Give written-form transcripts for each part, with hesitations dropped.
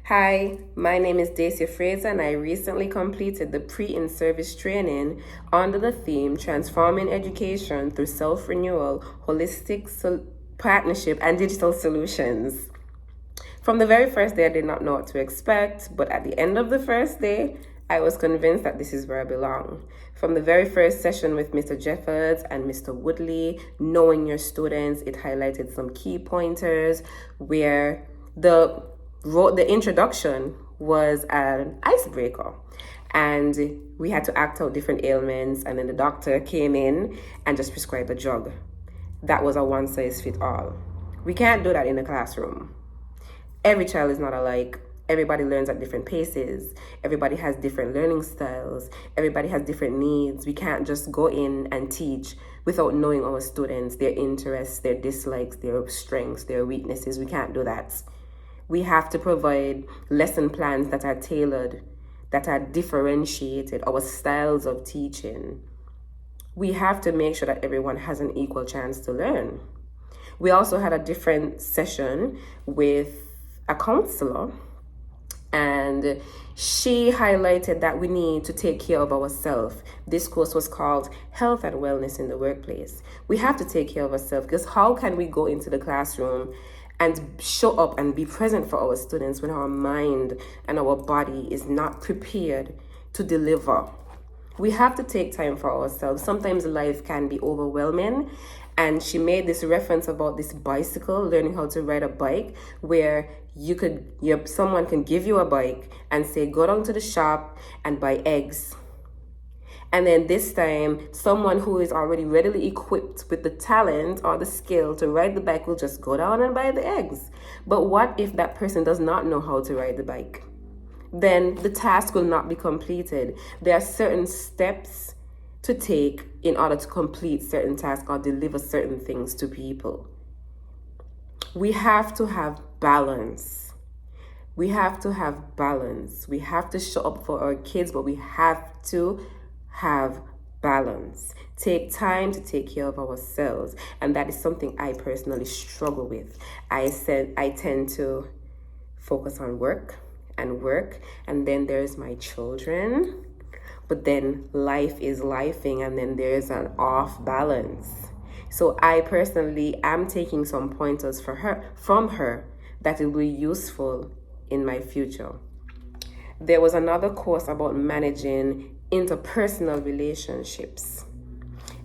Hi, my name is Dacia Fraser, and I recently completed the pre-in-service training under the theme Transforming Education Through Self-Renewal, Holistic Partnership, and Digital Solutions. From the very first day, I did not know what to expect, but at the end of the first day, I was convinced that this is where I belong. From the very first session with Mr. Jeffords and Mr. Woodley, knowing your students, it highlighted some key pointers where the introduction was an icebreaker, and we had to act out different ailments, and then the doctor came in and just prescribed a drug. That was a one size fit all. We can't do that in the classroom. Every child is not alike. Everybody learns at different paces. Everybody has different learning styles. Everybody has different needs. We can't just go in and teach without knowing our students, their interests, their dislikes, their strengths, their weaknesses. We can't do that. We have to provide lesson plans that are tailored, that are differentiated, our styles of teaching. We have to make sure that everyone has an equal chance to learn. We also had a different session with a counselor, and she highlighted that we need to take care of ourselves. This course was called Health and Wellness in the Workplace. We have to take care of ourselves, because how can we go into the classroom and show up and be present for our students when our mind and our body is not prepared to deliver? We have to take time for ourselves. Sometimes life can be overwhelming. And she made this reference about this bicycle, learning how to ride a bike, where someone can give you a bike and say, go down to the shop and buy eggs. And then this time, someone who is already readily equipped with the talent or the skill to ride the bike will just go down and buy the eggs. But what if that person does not know how to ride the bike? Then the task will not be completed. There are certain steps to take in order to complete certain tasks or deliver certain things to people. We have to have balance. We have to have balance. We have to show up for our kids, but we have to have balance. Take time to take care of ourselves. And that is something I personally struggle with. I tend to focus on work, and then there's my children. But then life is lifing, and then there's an off balance. So I personally am taking some pointers from her that will be useful in my future. There was another course about managing interpersonal relationships.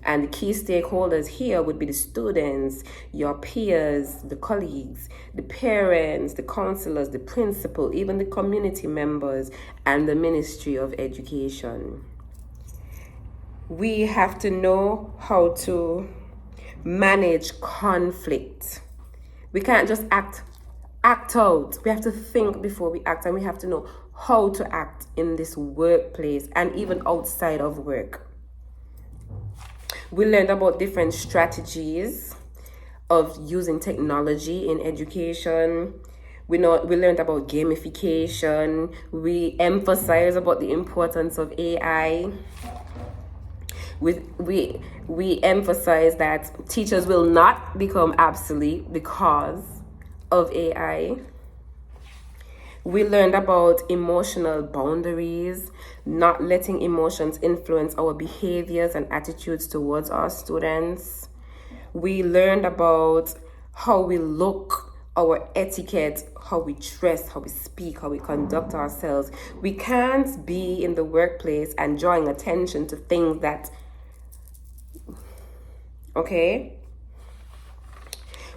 And the key stakeholders here would be the students, your peers, the colleagues, the parents, the counselors, the principal, even the community members, and the Ministry of Education. We have to know how to manage conflict. We can't just act out. We have to think before we act, and we have to know how to act in this workplace and even outside of work. We learned about different strategies of using technology in education. We learned about gamification. We emphasized about the importance of AI. We emphasize that teachers will not become obsolete because of AI. We learned about emotional boundaries, not letting emotions influence our behaviors and attitudes towards our students. We learned about how we look, our etiquette, how we dress, how we speak, how we conduct ourselves. We can't be in the workplace and drawing attention to things that, okay?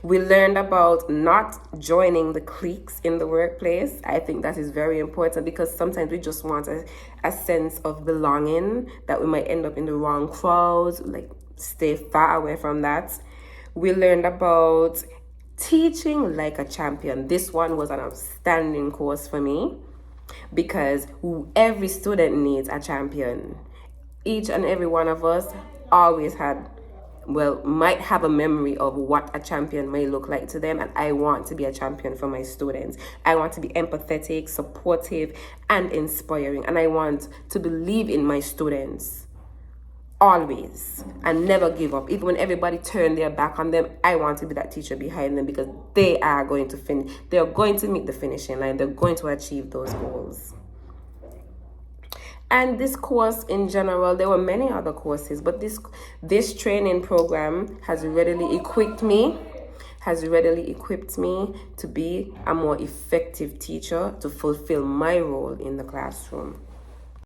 We learned about not joining the cliques in the workplace. I think that is very important, because sometimes we just want a sense of belonging, that we might end up in the wrong crowds, like stay far away from that. We learned about teaching like a champion. This one was an outstanding course for me, because every student needs a champion. Each and every one of us always might have a memory of what a champion may look like to them, and I want to be a champion for my students. I want to be empathetic, supportive, and inspiring, and I want to believe in my students. always, and never give up. Even when everybody turned their back on them, I want to be that teacher behind them, because they are going to finish. They're going to meet the finishing line. They're going to achieve those goals. And this course in general, there were many other courses, but this training program has readily equipped me to be a more effective teacher, to fulfill my role in the classroom.